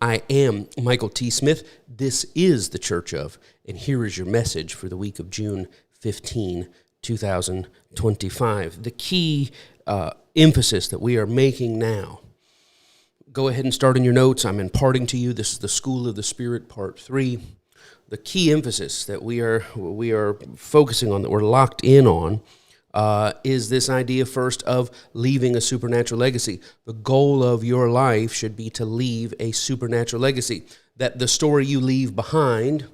I am Michael T. Smith. This is the Church of, and here is your message for the week of June 15, 2025. The key emphasis that we are making now. Go ahead and start in your notes. I'm imparting to you. This is the School of the Spirit, Part 3. The key emphasis that we are focusing on, that we're locked in on, is this idea first of leaving a supernatural legacy. The goal of your life should be to leave a supernatural legacy. That the story you leave behind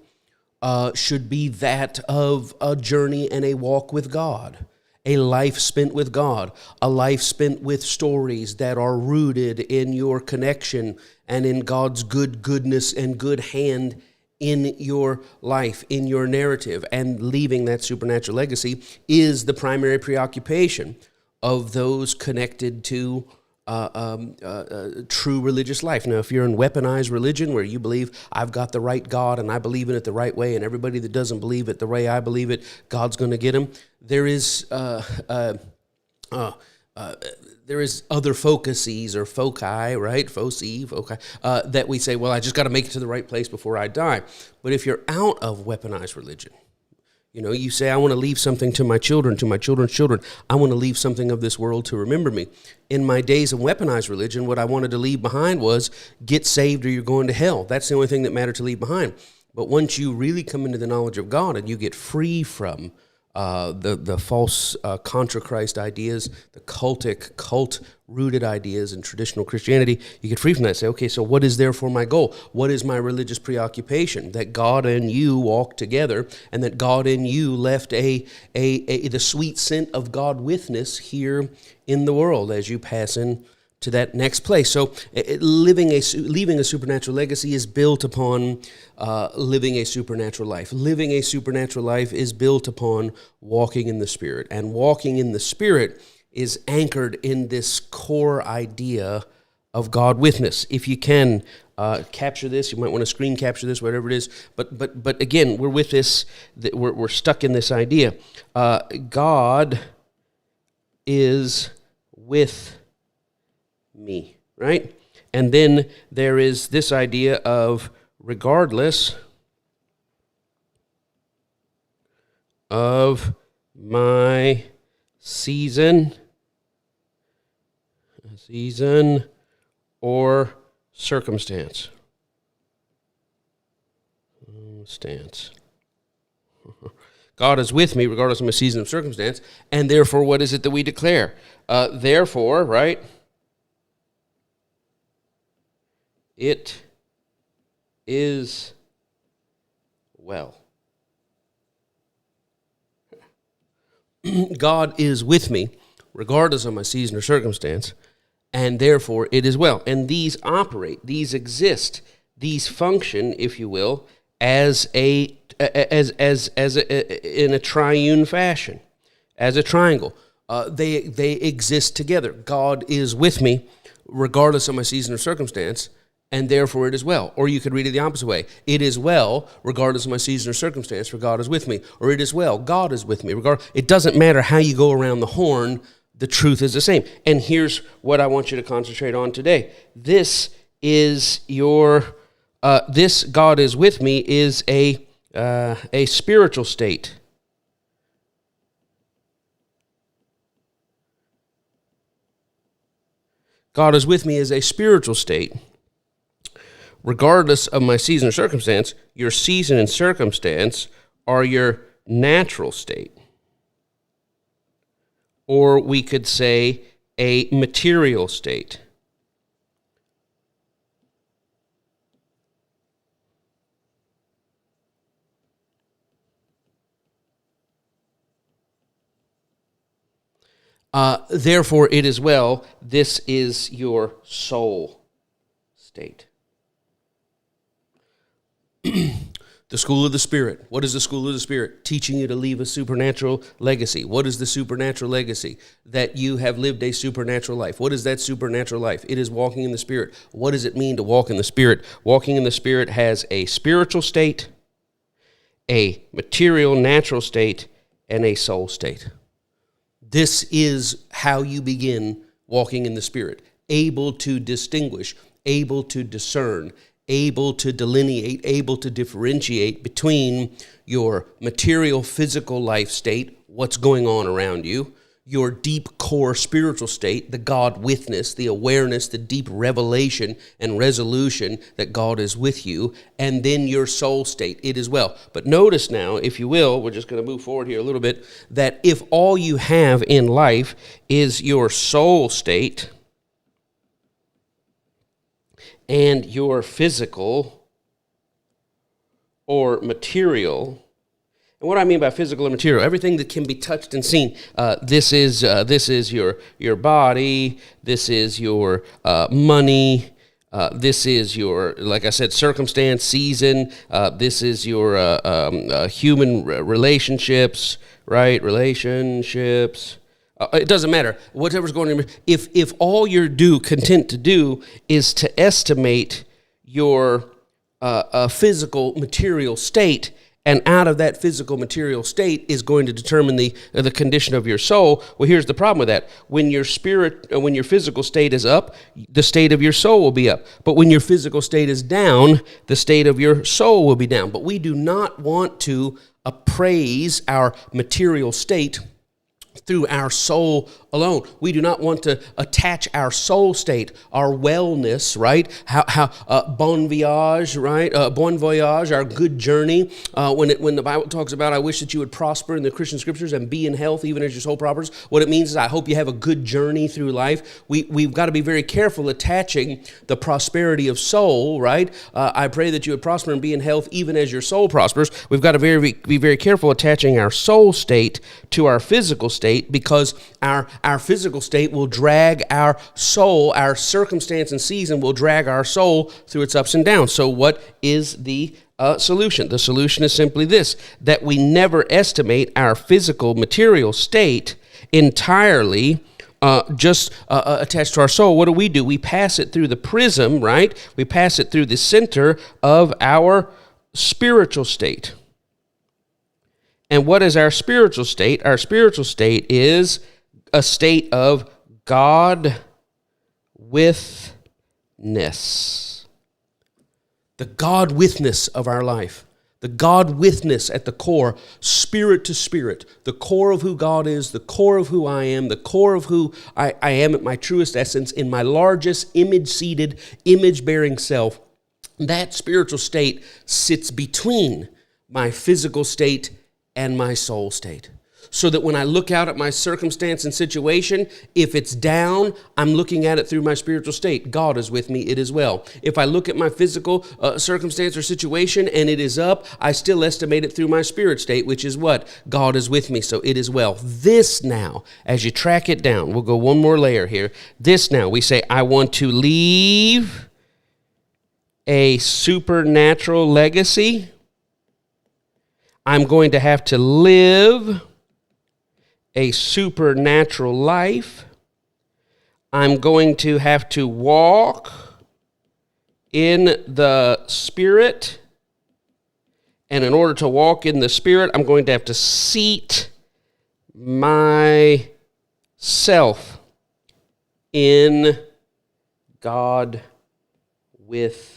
should be that of a journey and a walk with God. A life spent with God, a life spent with stories that are rooted in your connection and in God's goodness and good hand in your life, in your narrative. And leaving that supernatural legacy is the primary preoccupation of those connected to true religious life. Now, if you're in weaponized religion where you believe I've got the right God and I believe in it the right way, and everybody that doesn't believe it the way I believe it, God's going to get them, there is other focuses or foci, right? Foci, that we say, well, I just got to make it to the right place before I die. But if you're out of weaponized religion, you say, I want to leave something to my children, to my children's children. I want to leave something of this world to remember me. In my days of weaponized religion, what I wanted to leave behind was get saved or you're going to hell. That's the only thing that mattered to leave behind. But once you really come into the knowledge of God and you get free from the false contra Christ ideas, the cult-rooted ideas in traditional Christianity, you get free from that. Say, okay, so what is therefore my goal? What is my religious preoccupation? That God and you walk together, and that God and you left the sweet scent of God witness here in the world as you pass in to that next place. So leaving a supernatural legacy is built upon living a supernatural life. Living a supernatural life is built upon walking in the Spirit. And walking in the Spirit is anchored in this core idea of God witness. If you can capture this, you might want to screen capture this, whatever it is. But again, we're with this. We're stuck in this idea. God is with me, right? And then there is this idea of regardless of my season or circumstance. God is with me regardless of my season of circumstance, and therefore what is it that we declare? Therefore, right? It is well. God is with me, regardless of my season or circumstance, and therefore it is well. And these operate, these exist, these function, if you will, as in a triune fashion, as a triangle. They exist together. God is with me, regardless of my season or circumstance, and therefore it is well. Or you could read it the opposite way. It is well, regardless of my season or circumstance, for God is with me. Or it is well, God is with me. It doesn't matter how you go around the horn, the truth is the same. And here's what I want you to concentrate on today. This is this God is with me is a spiritual state. God is with me is a spiritual state. Regardless of my season or circumstance, your season and circumstance are your natural state. Or we could say a material state. Therefore, it is well. This is your soul state. The School of the Spirit. What is the School of the Spirit? Teaching you to leave a supernatural legacy. What is the supernatural legacy? That you have lived a supernatural life. What is that supernatural life? It is walking in the Spirit. What does it mean to walk in the Spirit? Walking in the Spirit has a spiritual state, a material, natural state, and a soul state. This is how you begin walking in the Spirit. Able to distinguish, able to discern, able to delineate, able to differentiate between your material, physical life state, what's going on around you, your deep core spiritual state, the God witness, the awareness, the deep revelation and resolution that God is with you, and then your soul state, it as well. But notice now, if you will, we're just going to move forward here a little bit, that if all you have in life is your soul state and your physical or material. And what I mean by physical and material, everything that can be touched and seen. This is your body. This is your money. This is your, like I said, circumstance, season. This is your human relationships, right? Relationships. It doesn't matter. Whatever's going on. If all you're content to do is to estimate your physical material state, and out of that physical material state is going to determine the condition of your soul. Well, here's the problem with that. When your physical state is up, the state of your soul will be up. But when your physical state is down, the state of your soul will be down. But we do not want to appraise our material state through our soul alone. We do not want to attach our soul state, our wellness, right? Bon voyage, right? Bon voyage, our good journey. When the Bible talks about, I wish that you would prosper in the Christian scriptures and be in health even as your soul prospers. What it means is, I hope you have a good journey through life. We've got to be very careful attaching the prosperity of soul, right? I pray that you would prosper and be in health even as your soul prospers. We've got to be very careful attaching our soul state to our physical state, because our physical state will drag our soul, our circumstance and season will drag our soul through its ups and downs. So what is the solution? The solution is simply this, that we never estimate our physical material state entirely just attached to our soul. What do? We pass it through the prism, right? We pass it through the center of our spiritual state. And what is our spiritual state? Our spiritual state is a state of God witness. The God witness of our life. The God witness at the core, spirit to spirit, the core of who God is, the core of who I am, the core of who I am at my truest essence, in my largest image-seated, image-bearing self. That spiritual state sits between my physical state and my soul state. So that when I look out at my circumstance and situation, if it's down, I'm looking at it through my spiritual state. God is with me, it is well. If I look at my physical circumstance or situation and it is up, I still estimate it through my spirit state, which is what? God is with me, so it is well. This now, as you track it down, we'll go one more layer here. This now, we say, I want to leave a supernatural legacy. I'm going to have to live a supernatural life. I'm going to have to walk in the Spirit. And in order to walk in the Spirit, I'm going to have to seat myself in God witness.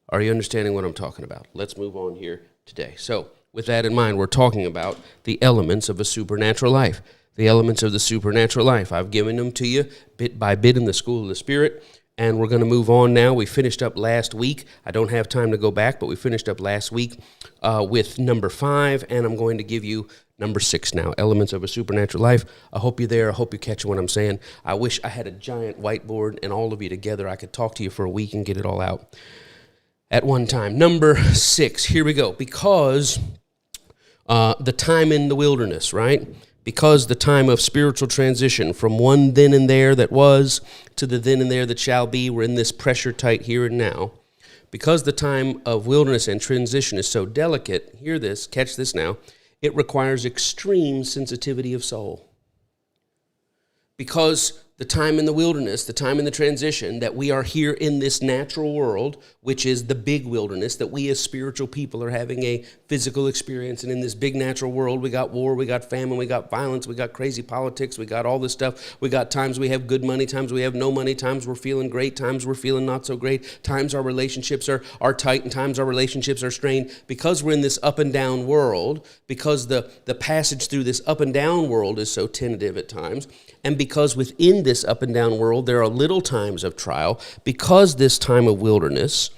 Are you understanding what I'm talking about? Let's move on here today. So, with that in mind, we're talking about the elements of a supernatural life. The elements of the supernatural life. I've given them to you bit by bit in the School of the Spirit, and we're going to move on now. We finished up last week. I don't have time to go back, but we finished up last week with number 5, and I'm going to give you number 6 now, elements of a supernatural life. I hope you're there. I hope you catch what I'm saying. I wish I had a giant whiteboard and all of you together. I could talk to you for a week and get it all out at one time. Number 6, here we go. Because the time in the wilderness, right? Because the time of spiritual transition from one then and there that was to the then and there that shall be. We're in this pressure tight here and now. Because the time of wilderness and transition is so delicate, hear this, catch this now, it requires extreme sensitivity of soul. Because the time in the wilderness, the time in the transition, that we are here in this natural world, which is the big wilderness, that we as spiritual people are having a physical experience. And in this big natural world, we got war, we got famine, we got violence, we got crazy politics, we got all this stuff. We got times we have good money, times we have no money, times we're feeling great, times we're feeling not so great, times our relationships are tight, and times our relationships are strained. Because we're in this up and down world, because the passage through this up and down world is so tentative at times, and because within this up and down world there are little times of trial, because this time of wilderness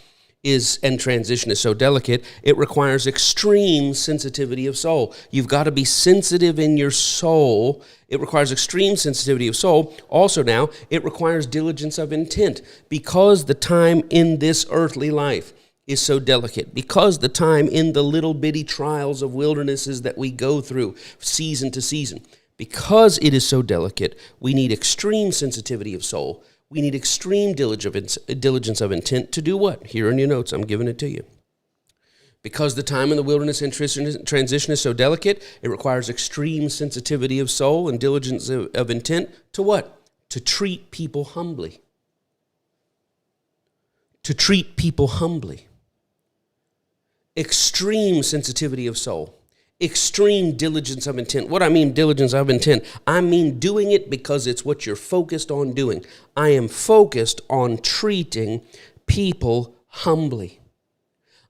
and transition is so delicate, it requires extreme sensitivity of soul. You've got to be sensitive in your soul. It requires extreme sensitivity of soul. Also now, it requires diligence of intent, because the time in this earthly life is so delicate, because the time in the little bitty trials of wildernesses that we go through season to season, because it is so delicate, we need extreme sensitivity of soul. We need extreme diligence of intent to do what? Here in your notes, I'm giving it to you. Because the time in the wilderness and transition is so delicate, it requires extreme sensitivity of soul and diligence of intent to what? To treat people humbly. To treat people humbly. Extreme sensitivity of soul. Extreme diligence of intent. What I mean diligence of intent, I mean doing it because it's what you're focused on doing. I am focused on treating people humbly.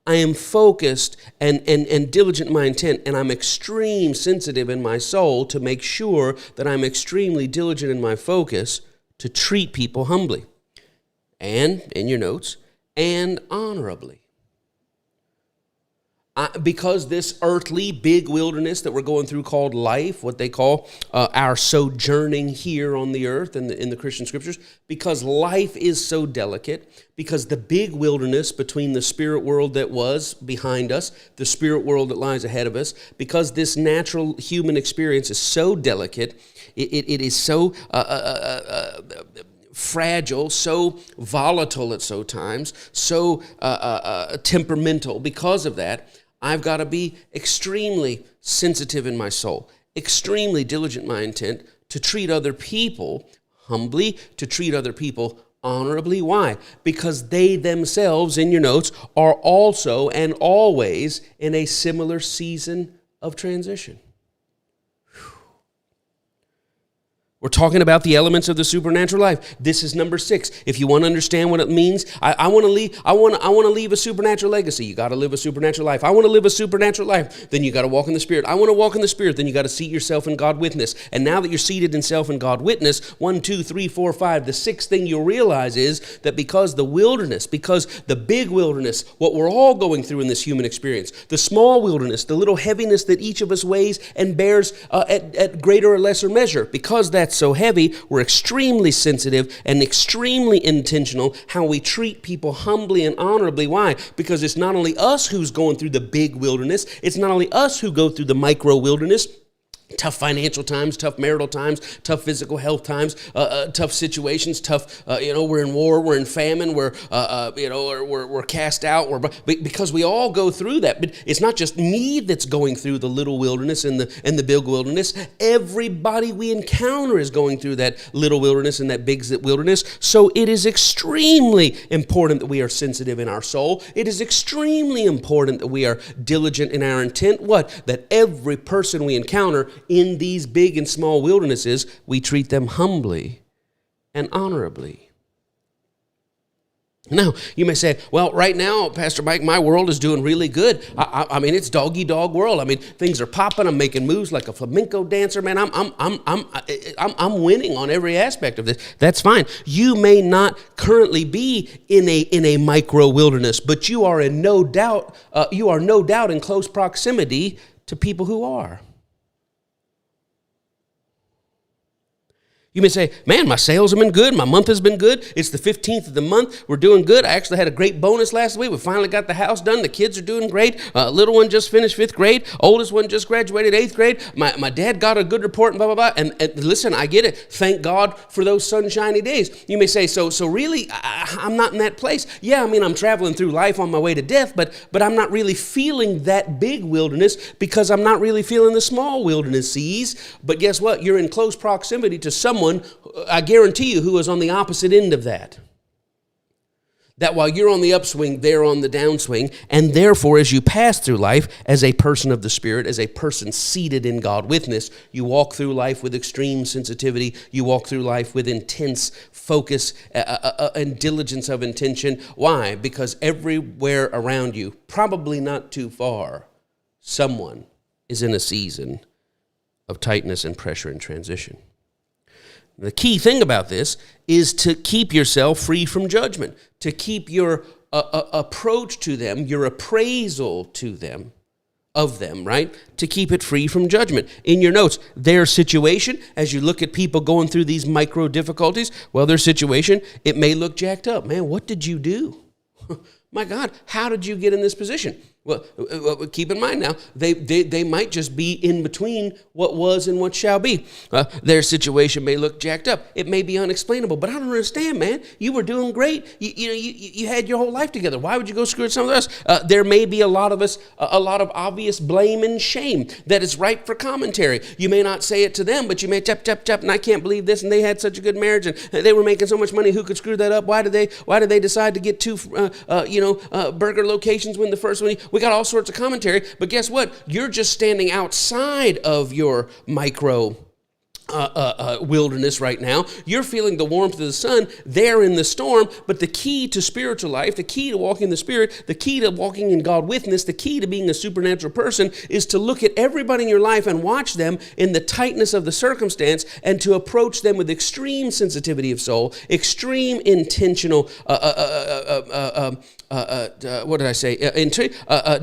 I am focused and diligent in my intent, and I'm extreme sensitive in my soul to make sure that I'm extremely diligent in my focus to treat people humbly. And, in your notes, and honorably. Because this earthly big wilderness that we're going through called life, what they call our sojourning here on the earth in the Christian scriptures, because life is so delicate, because the big wilderness between the spirit world that was behind us, the spirit world that lies ahead of us, because this natural human experience is so delicate, it is so fragile, so volatile at so times, so temperamental. Because of that, I've got to be extremely sensitive in my soul, extremely diligent in my intent to treat other people humbly, to treat other people honorably. Why? Because they themselves, in your notes, are also and always in a similar season of transition. We're talking about the elements of the supernatural life. This is number 6. If you want to understand what it means, I want to leave a supernatural legacy. You got to live a supernatural life. I want to live a supernatural life. Then you got to walk in the Spirit. I want to walk in the Spirit. Then you got to seat yourself in God witness. And now that you're seated in self and God witness, 1, 2, 3, 4, 5. The 6th thing you'll realize is that because the wilderness, because the big wilderness, what we're all going through in this human experience, the small wilderness, the little heaviness that each of us weighs and bears at greater or lesser measure, because that's so heavy, we're extremely sensitive and extremely intentional how we treat people humbly and honorably. Why? Because it's not only us who's going through the big wilderness, it's not only us who go through the micro wilderness. Tough financial times, tough marital times, tough physical health times, tough situations, tough, we're in war, we're in famine, we're cast out, because we all go through that. But it's not just me that's going through the little wilderness and the big wilderness. Everybody we encounter is going through that little wilderness and that big wilderness. So it is extremely important that we are sensitive in our soul. It is extremely important that we are diligent in our intent. What? That every person we encounter in these big and small wildernesses, we treat them humbly and honorably. Now, you may say, well, right now, Pastor Mike, my world is doing really good. I mean, it's doggy-dog world. I mean, things are popping. I'm making moves like a flamenco dancer. Man, I'm winning on every aspect of this. That's fine. You may not currently be in a micro wilderness, but you are no doubt in close proximity to people who are. You may say, man, my sales have been good. My month has been good. It's the 15th of the month. We're doing good. I actually had a great bonus last week. We finally got the house done. The kids are doing great. Little one just finished 5th grade. Oldest one just graduated 8th grade. My dad got a good report and blah, blah, blah. And listen, I get it. Thank God for those sunshiny days. You may say, so really, I'm not in that place. Yeah, I mean, I'm traveling through life on my way to death, but I'm not really feeling that big wilderness because I'm not really feeling the small wilderness seas. But guess what? You're in close proximity to someone someone, I guarantee you, who is on the opposite end of that. That while you're on the upswing, they're on the downswing. And therefore, as you pass through life as a person of the Spirit, as a person seated in God witness, you walk through life with extreme sensitivity. You walk through life with intense focus and diligence of intention. Why? Because everywhere around you, probably not too far, someone is in a season of tightness and pressure and transition. The key thing about this is to keep yourself free from judgment, to keep your approach to them, your appraisal to them, of them, right? To keep it free from judgment. In your notes, their situation, as you look at people going through these micro difficulties, well, their situation, it may look jacked up. Man, what did you do? My God, how did you get in this position? Well, keep in mind now, they might just be in between what was and what shall be. Their situation may look jacked up. It may be unexplainable, but I don't understand, man. You were doing great. You had your whole life together. Why would you go screw it somewhere else? There may be a lot of us, a lot of obvious blame and shame that is ripe for commentary. You may not say it to them, but you may tap, and I can't believe this, and they had such a good marriage, and they were making so much money. Who could screw that up? Why did they decide to get two, burger locations when the first one? We got all sorts of commentary, but guess what? You're just standing outside of your micro wilderness right now. You're feeling the warmth of the sun. They're in the storm, but the key to spiritual life, the key to walking in the Spirit, the key to walking in God witness, the key to being a supernatural person is to look at everybody in your life and watch them in the tightness of the circumstance and to approach them with extreme sensitivity of soul, extreme intentional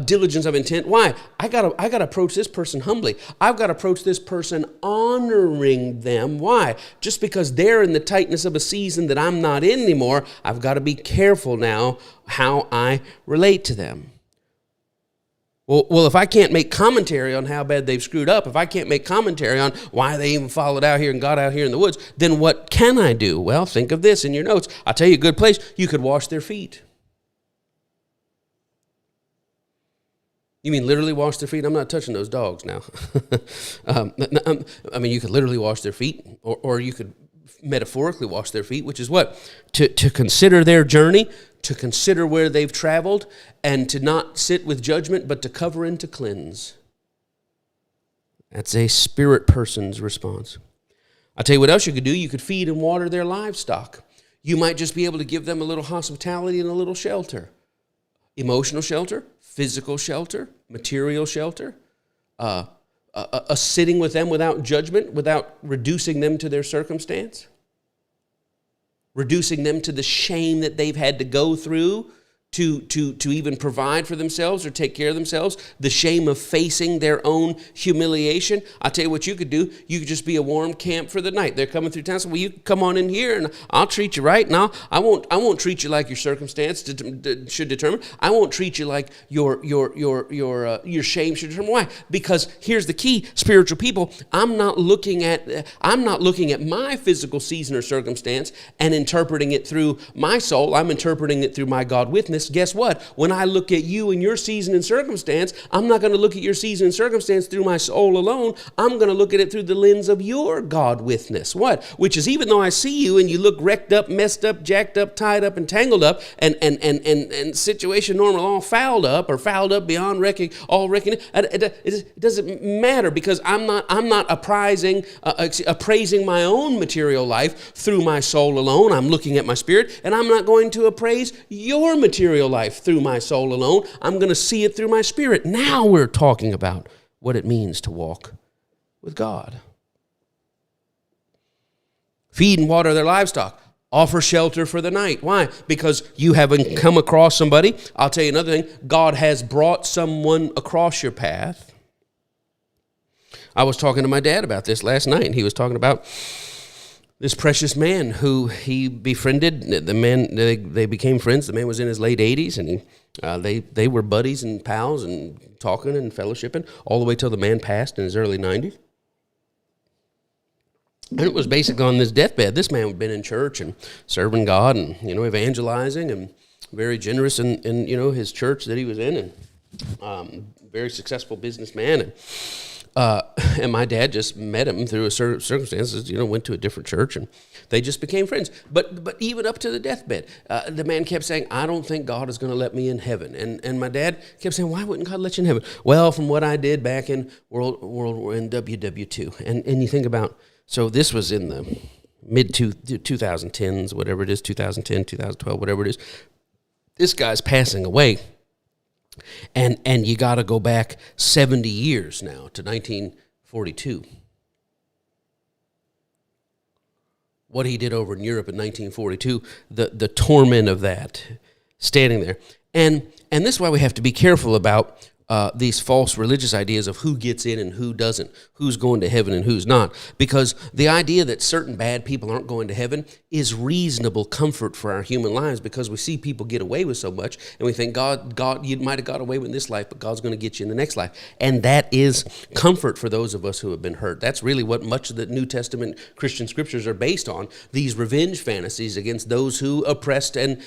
diligence of intent. Why? I gotta approach this person humbly. I've got to approach this person honoring them. Why? Just because they're in the tightness of a season that I'm not in anymore, I've got to be careful now how I relate to them. Well, if I can't make commentary on how bad they've screwed up, if I can't make commentary on why they even followed out here and got out here in the woods, then what can I do? Well, think of this in your notes. I'll tell you a good place. You could wash their feet. You mean literally wash their feet? I'm not touching those dogs now. You could literally wash their feet, or you could metaphorically wash their feet, which is what? To consider their journey, to consider where they've traveled, and to not sit with judgment, but to cover and to cleanse. That's a spirit person's response. I'll tell you what else you could do. You could feed and water their livestock. You might just be able to give them a little hospitality and a little shelter. Emotional shelter, physical shelter, material shelter, a sitting with them without judgment, without reducing them to their circumstance, reducing them to the shame that they've had to go through to even provide for themselves or take care of themselves, the shame of facing their own humiliation. I'll tell you what you could do. You could just be a warm camp for the night. They're coming through town, so you come on in here and I'll treat you right. Now, I won't treat you like your circumstance should determine. I won't treat you like your shame should determine. Why? Because here's the key, spiritual people, I'm not looking at my physical season or circumstance and interpreting it through my soul. I'm interpreting it through my God witness. Guess what? When I look at you and your season and circumstance, I'm not going to look at your season and circumstance through my soul alone. I'm going to look at it through the lens of your God witness. What? Which is, even though I see you and you look wrecked up, messed up, jacked up, tied up, and tangled up, and situation normal, all fouled up beyond reckoning, it doesn't matter, because I'm not appraising my own material life through my soul alone. I'm looking at my spirit, and I'm not going to appraise your material life through my soul alone. I'm going to see it through my spirit. Now we're talking about what it means to walk with God. Feed and water their livestock. Offer shelter for the night. Why? Because you haven't come across somebody. I'll tell you another thing. God has brought someone across your path. I was talking to my dad about this last night, and he was talking about this precious man who he befriended. The man, they became friends. The man was in his late 80s, and they were buddies and pals and talking and fellowshipping all the way till the man passed in his early 90s. And it was basically on this deathbed. This man had been in church and serving God and, evangelizing, and very generous in his church that he was in, and very successful businessman. And And my dad just met him through a certain circumstances, went to a different church, and they just became friends. But even up to the deathbed, the man kept saying, I don't think God is going to let me in heaven. And my dad kept saying, why wouldn't God let you in heaven? Well, from what I did back in in WW2. And you think about, so this was in the mid-2010s, whatever it is, 2010, 2012, whatever it is. This guy's passing away. And you got to go back 70 years now to 1942. What he did over in Europe in 1942, the torment of that, standing there. And this is why we have to be careful about these false religious ideas of who gets in and who doesn't, who's going to heaven and who's not. Because the idea that certain bad people aren't going to heaven is reasonable comfort for our human lives, because we see people get away with so much, and we think, God, you might have got away with this life, but God's going to get you in the next life. And that is comfort for those of us who have been hurt. That's really what much of the New Testament Christian scriptures are based on, these revenge fantasies against those who oppressed and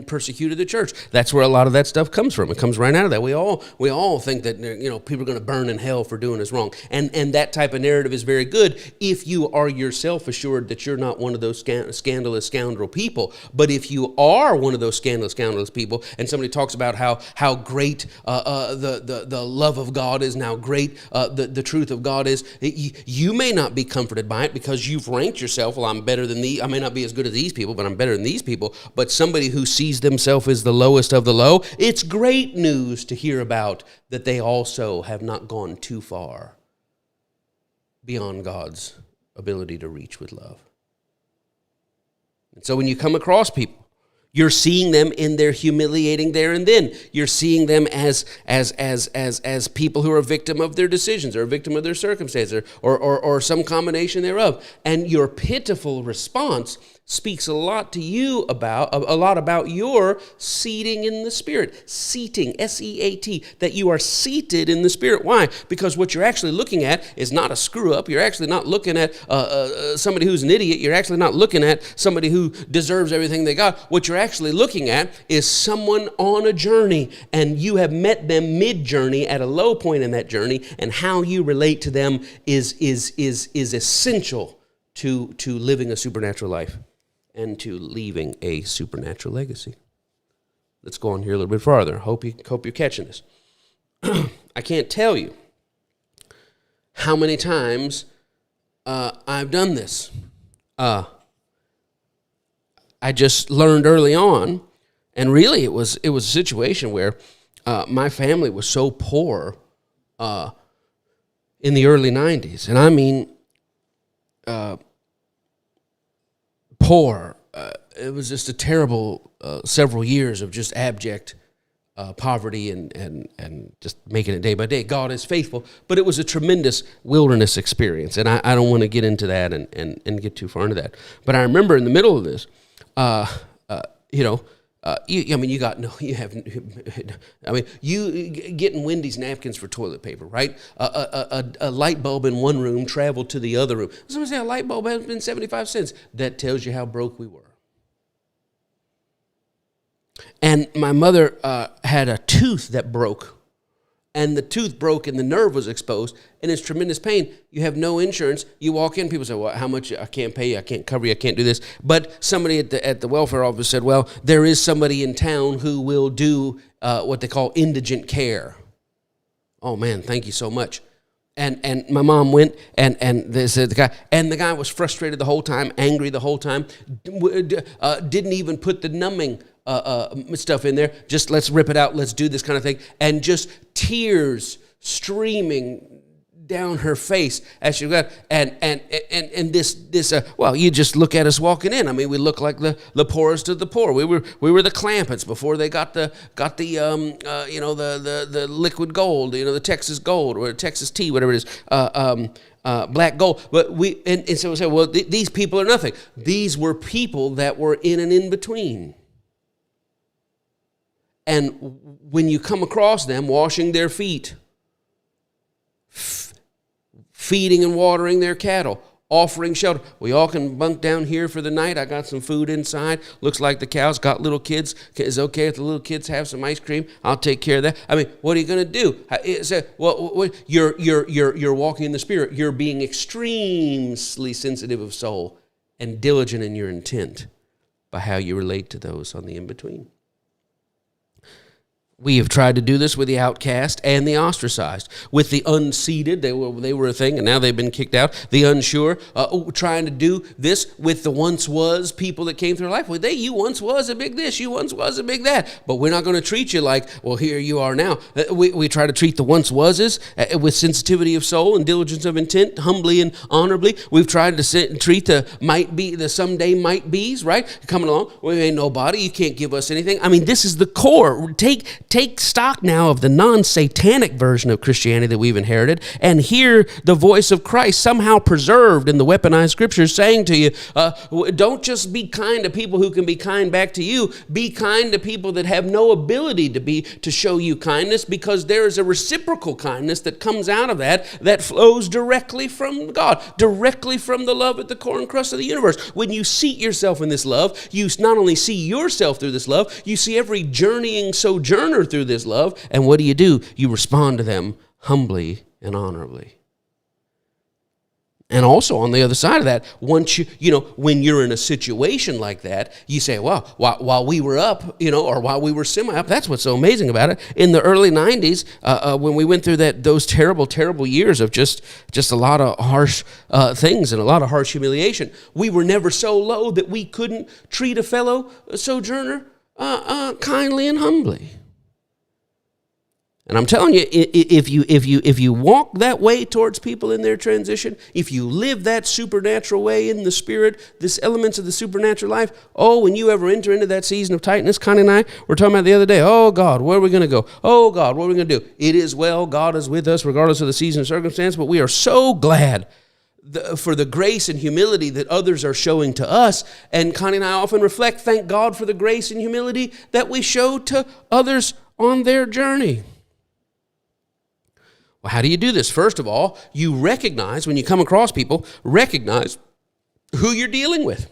persecuted the church. That's where a lot of that stuff comes from. It comes right out of that. We all think that people are going to burn in hell for doing us wrong. And that type of narrative is very good if you are yourself assured that you're not one of those scandalous scoundrel people. But if you are one of those scandalous people, and somebody talks about how great the love of God is, now great the truth of God is, you may not be comforted by it because you've ranked yourself, well, I'm better than I may not be as good as these people, but I'm better than these people. But somebody who sees themselves as the lowest of the low, it's great news to hear about that they also have not gone too far beyond God's ability to reach with love. And so when you come across people, you're seeing them in their humiliating there and then. You're seeing them as people who are a victim of their decisions or a victim of their circumstances or some combination thereof. And your pitiful response speaks a lot to you about your seating in the Spirit. Seating, S-E-A-T, that you are seated in the Spirit. Why? Because what you're actually looking at is not a screw-up. You're actually not looking at somebody who's an idiot. You're actually not looking at somebody who deserves everything they got. What you're actually looking at is someone on a journey, and you have met them mid-journey at a low point in that journey, and how you relate to them is essential to living a supernatural life and to leaving a supernatural legacy. Let's go on here a little bit farther. Hope you're catching this. I can't tell you how many times I've done this. I just learned early on, and really it was a situation where my family was so poor in the early 90s, and I mean poor. It was just a terrible several years of just abject poverty and just making it day by day. God is faithful, but it was a tremendous wilderness experience, and I don't want to get into that and get too far into that. But I remember in the middle of this, you getting Wendy's napkins for toilet paper, right? A light bulb in one room traveled to the other room. Somebody say a light bulb has been 75 cents. That tells you how broke we were. And my mother had a tooth that broke, and the tooth broke and the nerve was exposed, and it's tremendous pain. You have no insurance. You walk in, people say, well, how much? I can't pay you. I can't cover you. I can't do this. But somebody at the welfare office said, well, there is somebody in town who will do what they call indigent care. Oh, man, thank you so much. And my mom went, and they said the guy was frustrated the whole time, angry the whole time, didn't even put the numbing stuff in there. Just let's rip it out. Let's do this kind of thing. And just tears streaming down her face as she got, and this well, you just look at us walking in. I mean, we look like the poorest of the poor. We were the Clampets before they got the liquid gold, the Texas gold or Texas tea, whatever it is. Black gold. But so we say, well, these people are nothing. These were people that were in an in-between. And when you come across them washing their feet, feeding and watering their cattle, offering shelter. We all can bunk down here for the night. I got some food inside. Looks like the cows got little kids. Is it okay if the little kids have some ice cream? I'll take care of that. I mean, what are you going to do? You're walking in the Spirit. You're being extremely sensitive of soul and diligent in your intent by how you relate to those on the in-between. We have tried to do this with the outcast and the ostracized. With the unseated, they were a thing, and now they've been kicked out. The unsure, trying to do this with the once was people that came through life. Well, you once was a big this, you once was a big that. But we're not going to treat you like, well, here you are now. We try to treat the once wases with sensitivity of soul and diligence of intent, humbly and honorably. We've tried to treat the might be, the someday might be's, right? Coming along, we ain't nobody, you can't give us anything. I mean, this is the core. Take stock now of the non-satanic version of Christianity that we've inherited and hear the voice of Christ somehow preserved in the weaponized scriptures saying to you, don't just be kind to people who can be kind back to you. Be kind to people that have no ability to show you kindness, because there is a reciprocal kindness that comes out of that flows directly from God, directly from the love at the core and crust of the universe. When you seat yourself in this love, you not only see yourself through this love, you see every journeying sojourner through this love. And what do? You respond to them humbly and honorably. And also on the other side of that, once when you're in a situation like that, you say, well, while we were up, or while we were semi-up, that's what's so amazing about it. In the early 90s, when we went through those terrible, terrible years of just a lot of harsh things and a lot of harsh humiliation, we were never so low that we couldn't treat a fellow sojourner kindly and humbly. And I'm telling you, if you walk that way towards people in their transition, if you live that supernatural way in the Spirit, this elements of the supernatural life, when you ever enter into that season of tightness, Connie and I were talking about the other day, oh God, where are we going to go? Oh God, what are we going to do? It is well, God is with us regardless of the season and circumstance, but we are so glad for the grace and humility that others are showing to us. And Connie and I often reflect, thank God for the grace and humility that we show to others on their journey. Well, how do you do this? First of all, you recognize, when you come across people, recognize who you're dealing with.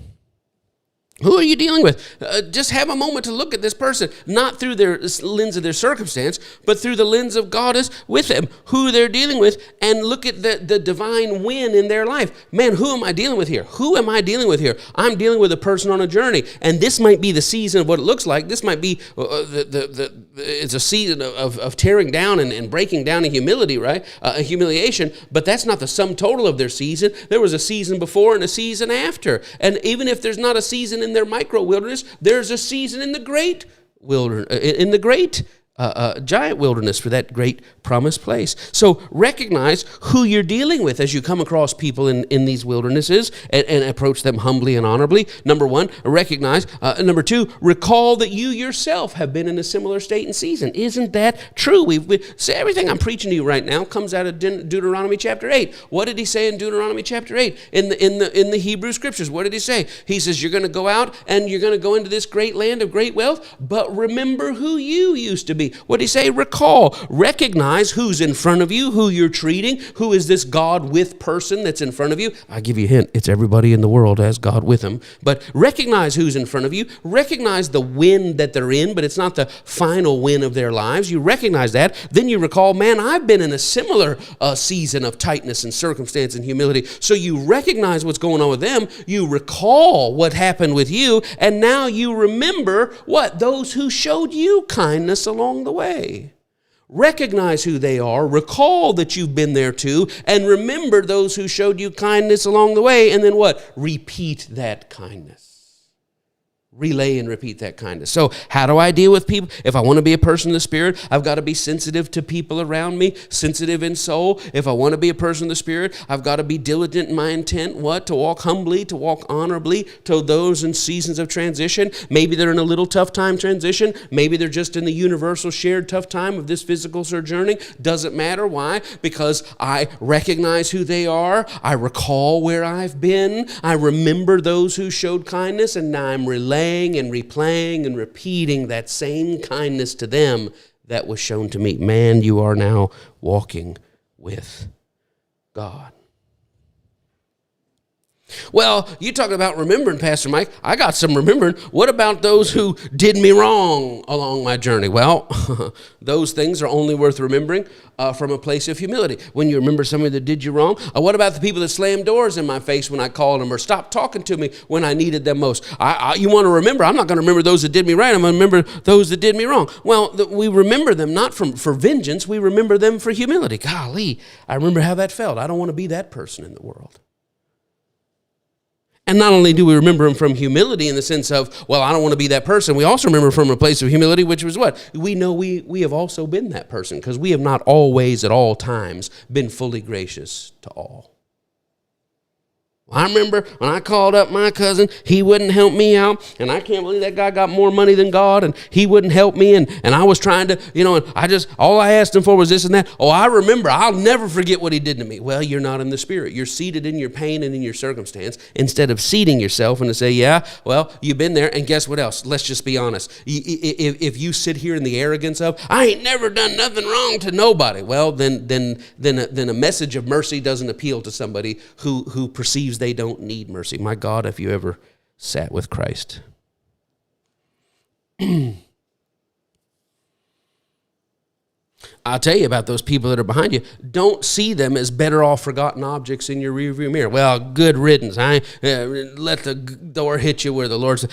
Who are you dealing with? Just have a moment to look at this person, not through their lens of their circumstance, but through the lens of God is with them, who they're dealing with, and look at the divine win in their life. Man, who am I dealing with here? Who am I dealing with here? I'm dealing with a person on a journey, and this might be the season of what it looks like. This might be it's a season of tearing down and breaking down in humility, right? Humiliation, but that's not the sum total of their season. There was a season before and a season after, and even if there's not a season in their micro wilderness, there's a season in the great wilderness, in the great giant wilderness for that great promised place. So recognize who you're dealing with as you come across people in these wildernesses and approach them humbly and honorably. Number one, recognize. Number two, recall that you yourself have been in a similar state and season. Isn't that true? So everything I'm preaching to you right now comes out of Deuteronomy chapter 8. What did he say in Deuteronomy chapter 8? In the Hebrew scriptures, what did he say? He says, you're going to go out and you're going to go into this great land of great wealth, but remember who you used to be. What did he say? Recall. Recognize who's in front of you, who you're treating, who is this God with person that's in front of you. I give you a hint. It's everybody in the world has God with them. But recognize who's in front of you. Recognize the win that they're in, but it's not the final win of their lives. You recognize that. Then you recall, man, I've been in a similar season of tightness and circumstance and humility. So you recognize what's going on with them. You recall what happened with you. And now you remember what? Those who showed you kindness along the way. Recognize who they are, recall that you've been there too, and remember those who showed you kindness along the way, and then what? Repeat that kindness. Relay and repeat that kindness. So how do I deal with people? If I want to be a person of the Spirit, I've got to be sensitive to people around me, sensitive in soul. If I want to be a person of the Spirit, I've got to be diligent in my intent. What? To walk humbly, to walk honorably to those in seasons of transition. Maybe they're in a little tough time transition. Maybe they're just in the universal shared tough time of this physical sojourning. Doesn't matter. Why? Because I recognize who they are. I recall where I've been. I remember those who showed kindness, and now I'm relaying and replaying and repeating that same kindness to them that was shown to me. Man, you are now walking with God. Well, you talk about remembering, Pastor Mike. I got some remembering. What about those who did me wrong along my journey? Well, those things are only worth remembering from a place of humility. When you remember somebody that did you wrong, what about the people that slammed doors in my face when I called them or stopped talking to me when I needed them most? You want to remember, I'm not going to remember those that did me right. I'm going to remember those that did me wrong. Well, we remember them not for vengeance. We remember them for humility. Golly, I remember how that felt. I don't want to be that person in the world. And not only do we remember him from humility in the sense of, well, I don't want to be that person, we also remember from a place of humility, which was what? We know we have also been that person because we have not always at all times been fully gracious to all. I remember when I called up my cousin, he wouldn't help me out, and I can't believe that guy got more money than God, and he wouldn't help me, and I was trying to, and all I asked him for was this and that. Oh, I remember, I'll never forget what he did to me. Well, you're not in the Spirit. You're seated in your pain and in your circumstance, instead of seating yourself and to say, yeah, well, you've been there, and guess what else? Let's just be honest. If you sit here in the arrogance of, I ain't never done nothing wrong to nobody, well, then a message of mercy doesn't appeal to somebody who perceives they don't need mercy. My God, if you ever sat with Christ. I'll tell you about those people that are behind you. Don't see them as better off forgotten objects in your rearview mirror. Well, good riddance. Let the door hit you where the Lord's.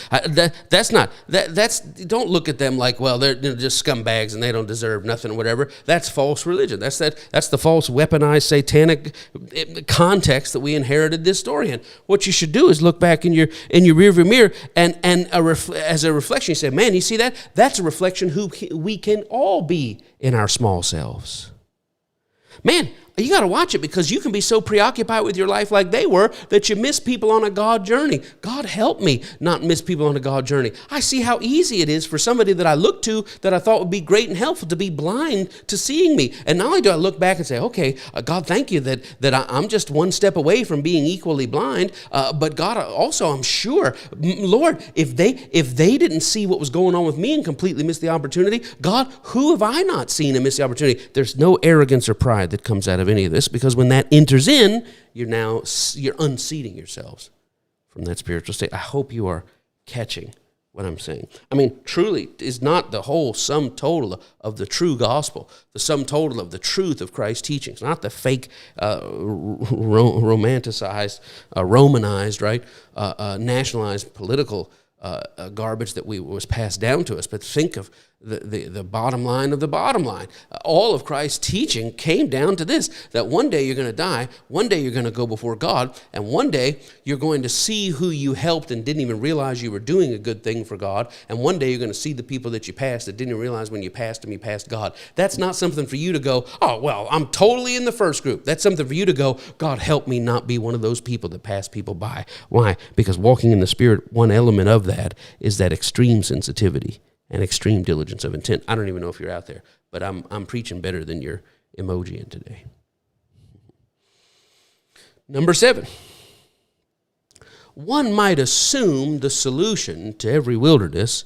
Don't look at them like, well, they're just scumbags and they don't deserve nothing or whatever. That's false religion. That's the false weaponized satanic context that we inherited this story in. What you should do is look back in your rearview mirror and as a reflection, you say, man, you see that? That's a reflection who we can all be in our small selves. Man, you got to watch it because you can be so preoccupied with your life like they were that you miss people on a God journey. God help me not miss people on a God journey. I see how easy it is for somebody that I look to that I thought would be great and helpful to be blind to seeing me. And not only do I look back and say, okay, God, thank you that I'm just one step away from being equally blind. But God, also, I'm sure, Lord, if they didn't see what was going on with me and completely missed the opportunity, God, who have I not seen and missed the opportunity? There's no arrogance or pride that comes out of any of this, because when that enters in, you're unseating yourselves from that spiritual state. I hope you are catching what I'm saying. I mean, truly, is not the whole sum total of the true gospel, the sum total of the truth of Christ's teachings, not the fake, romanticized, Romanized, right, nationalized political garbage that was passed down to us, but think of the bottom line of the bottom line. All of Christ's teaching came down to this, that one day you're going to die, one day you're going to go before God, and one day you're going to see who you helped and didn't even realize you were doing a good thing for God, and one day you're going to see the people that you passed that didn't even realize when you passed them, you passed God. That's not something for you to go, oh, well, I'm totally in the first group. That's something for you to go, God, help me not be one of those people that pass people by. Why? Because walking in the Spirit, one element of that is that extreme sensitivity and extreme diligence of intent. I don't even know if you're out there, but I'm preaching better than your emoji in today. Number 7. One might assume the solution to every wilderness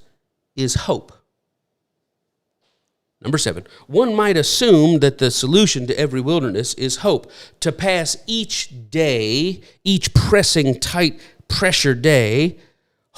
is hope. Number 7. One might assume that the solution to every wilderness is hope. To pass each day, each pressing, tight pressure day,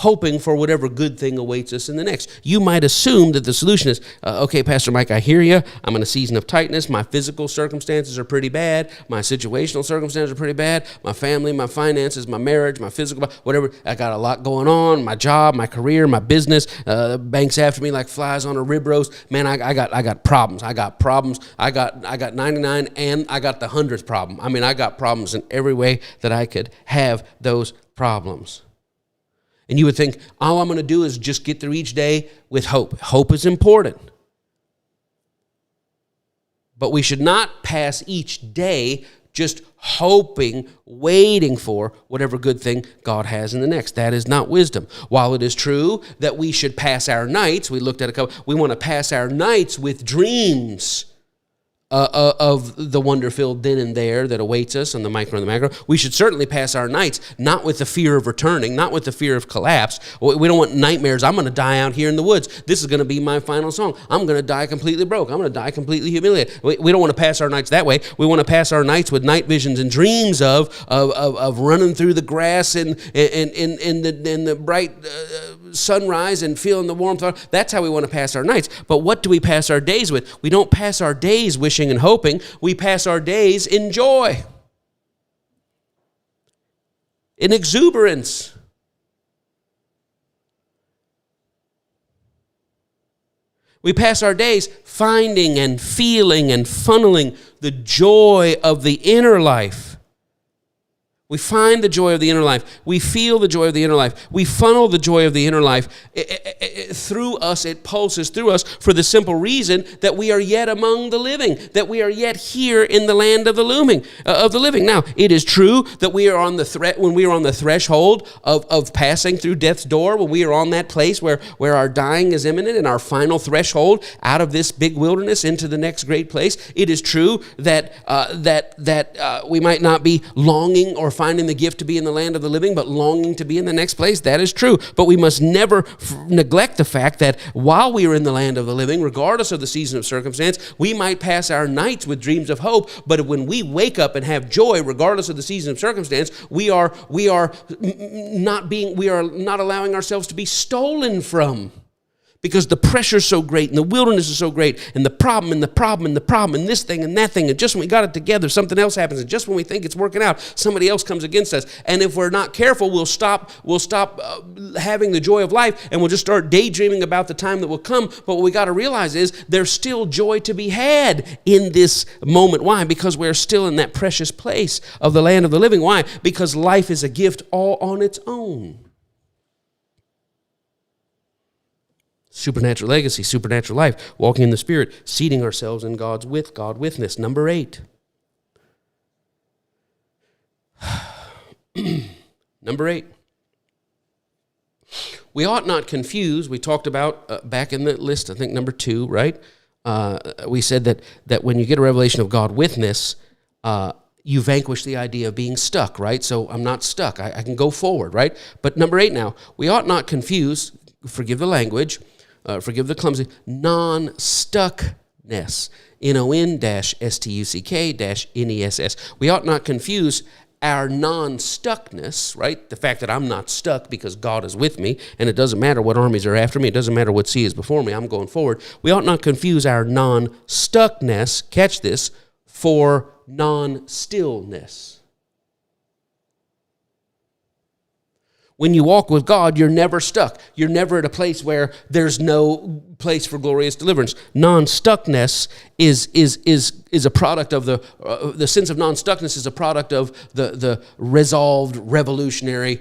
hoping for whatever good thing awaits us in the next. You might assume that the solution is, okay, Pastor Mike, I hear you. I'm in a season of tightness. My physical circumstances are pretty bad. My situational circumstances are pretty bad. My family, my finances, my marriage, my physical, whatever. I got a lot going on. My job, my career, my business. The bank's after me like flies on a rib roast. Man, I got problems. I got problems. I got 99 and I got the 100th problem. I mean, I got problems in every way that I could have those problems. And you would think, all I'm going to do is just get through each day with hope. Hope is important. But we should not pass each day just hoping, waiting for whatever good thing God has in the next. That is not wisdom. While it is true that we should pass our nights, we looked at a couple, we want to pass our nights with dreams of the wonder-filled then and there that awaits us on the micro and the macro. We should certainly pass our nights not with the fear of returning, not with the fear of collapse. We don't want nightmares. I'm going to die out here in the woods. This is going to be my final song. I'm going to die completely broke. I'm going to die completely humiliated. We don't want to pass our nights that way. We want to pass our nights with night visions and dreams of running through the grass in the bright sunrise and feeling the warmth. That's how we want to pass our nights. But what do we pass our days with? We don't pass our days wishing and hoping. We pass our days in joy, in exuberance. We pass our days finding and feeling and funneling the joy of the inner life. We find the joy of the inner life. We feel the joy of the inner life. We funnel the joy of the inner life through us. It pulses through us for the simple reason that we are yet among the living, that we are yet here in the land of the living. Now, it is true that we are on when we are on the threshold of passing through death's door, when we are on that place where our dying is imminent and our final threshold out of this big wilderness into the next great place. It is true that we might not be longing or finding the gift to be in the land of the living, but longing to be in the next place. That is true. But we must never neglect the fact that while we are in the land of the living, regardless of the season of circumstance, we might pass our nights with dreams of hope. But when we wake up and have joy, regardless of the season of circumstance, we are not allowing ourselves to be stolen from. Because the pressure is so great and the wilderness is so great and the problem and this thing and that thing, and just when we got it together, something else happens, and just when we think it's working out, somebody else comes against us. And if we're not careful, we'll stop having the joy of life, and we'll just start daydreaming about the time that will come. But what we got to realize is there's still joy to be had in this moment. Why? Because we're still in that precious place of the land of the living. Why? Because life is a gift all on its own. Supernatural legacy, supernatural life, walking in the Spirit, seating ourselves in God withness. Number 8. Number 8. We ought not confuse, we talked about back in the list, I think number 2, right? We said that when you get a revelation of God withness, you vanquish the idea of being stuck, right? So I'm not stuck. I can go forward, right? But number 8 now, we ought not confuse, forgive the language, forgive the clumsy, non-stuckness, non-stuck-ness. We ought not confuse our non-stuckness, right? The fact that I'm not stuck because God is with me, and it doesn't matter what armies are after me, it doesn't matter what sea is before me, I'm going forward. We ought not confuse our non-stuckness, catch this, for non-stillness. When you walk with God, you're never stuck. You're never at a place where there's no place for glorious deliverance. Non-stuckness is a product of the sense of non-stuckness is a product of the resolved, revolutionary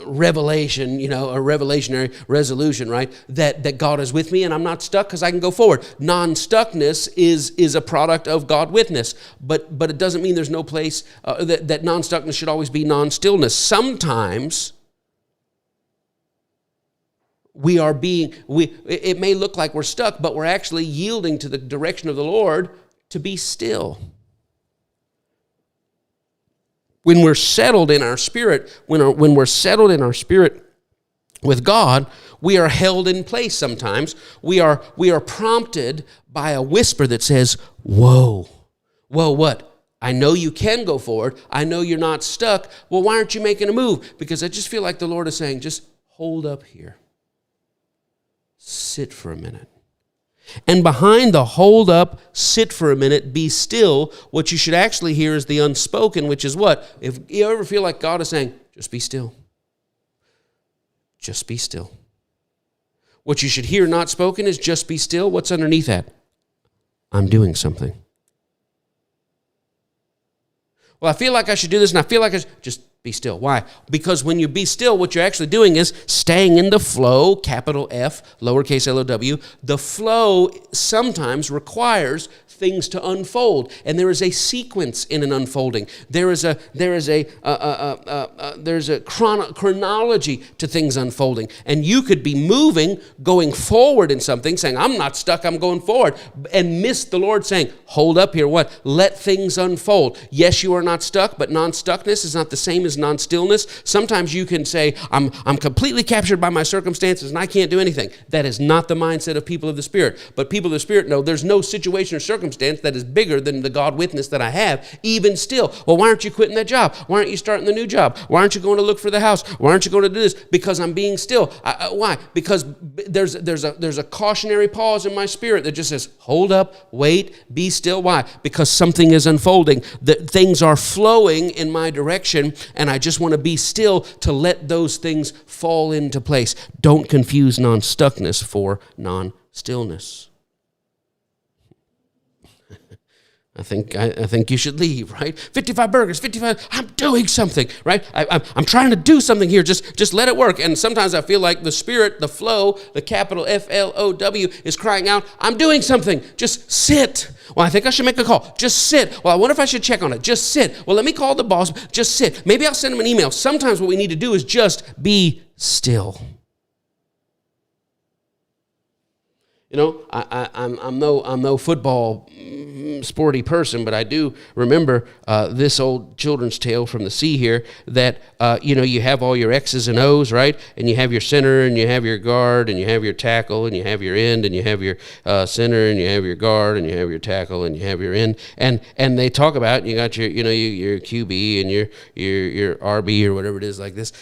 revelation, a revelationary resolution, right? That God is with me and I'm not stuck because I can go forward. Non-stuckness is a product of God witness, but it doesn't mean there's no place that non-stuckness should always be non-stillness. Sometimes it may look like we're stuck, but we're actually yielding to the direction of the Lord to be still. When we're settled in our spirit, when we're settled in our spirit with God, we are held in place sometimes. We are prompted by a whisper that says, whoa, what? I know you can go forward. I know you're not stuck. Well, why aren't you making a move? Because I just feel like the Lord is saying, just hold up here. Sit for a minute. And behind the hold up, sit for a minute, be still, what you should actually hear is the unspoken, which is what? If you ever feel like God is saying, just be still. Just be still. What you should hear not spoken is just be still. What's underneath that? I'm doing something. Well, I feel like I should do this, and I feel like I should just Be still. Why? Because when you be still, what you're actually doing is staying in the flow, capital F, lowercase L-O-W. The flow sometimes requires things to unfold, and there is a sequence in an unfolding. There's a chronology to things unfolding, and you could be moving, going forward in something, saying, I'm not stuck, I'm going forward, and miss the Lord saying, hold up here, what? Let things unfold. Yes, you are not stuck, but non-stuckness is not the same as non-stillness. Sometimes you can say, I'm completely captured by my circumstances and I can't do anything. That is not the mindset of people of the Spirit. But people of the Spirit know there's no situation or circumstance that is bigger than the God witness that I have, even still. Well, why aren't you quitting that job? Why aren't you starting the new job? Why aren't you going to look for the house? Why aren't you going to do this? Because I'm being still. Why? Because there's a cautionary pause in my spirit that just says, hold up, wait, be still. Why? Because something is unfolding. Things are flowing in my direction, and I just want to be still to let those things fall into place. Don't confuse non-stuckness for non-stillness. I think you should leave, right? 55 burgers, 55, I'm doing something, right? I'm trying to do something here. Just let it work. And sometimes I feel like the Spirit, the flow, the capital F-L-O-W is crying out, I'm doing something. Just sit. Well, I think I should make a call. Just sit. Well, I wonder if I should check on it. Just sit. Well, let me call the boss. Just sit. Maybe I'll send him an email. Sometimes what we need to do is just be still. You know, I'm no football sporty person, but I do remember this old children's tale from the sea here that, you have all your X's and O's, right? And you have your center, and you have your guard, and you have your tackle, and you have your end, and you have your center, and you have your guard, and you have your tackle, and you have your end. And they talk about, you got your QB and your RB or whatever it is like this,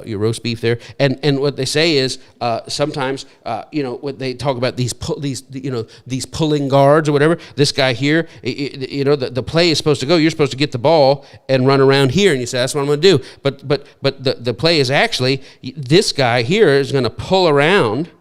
your roast beef there. And what they say is sometimes, what they talk about these pulling guards or whatever. This guy here, the play is supposed to go. You're supposed to get the ball and run around here, and you say that's what I'm going to do. But the play is actually this guy here is going to pull around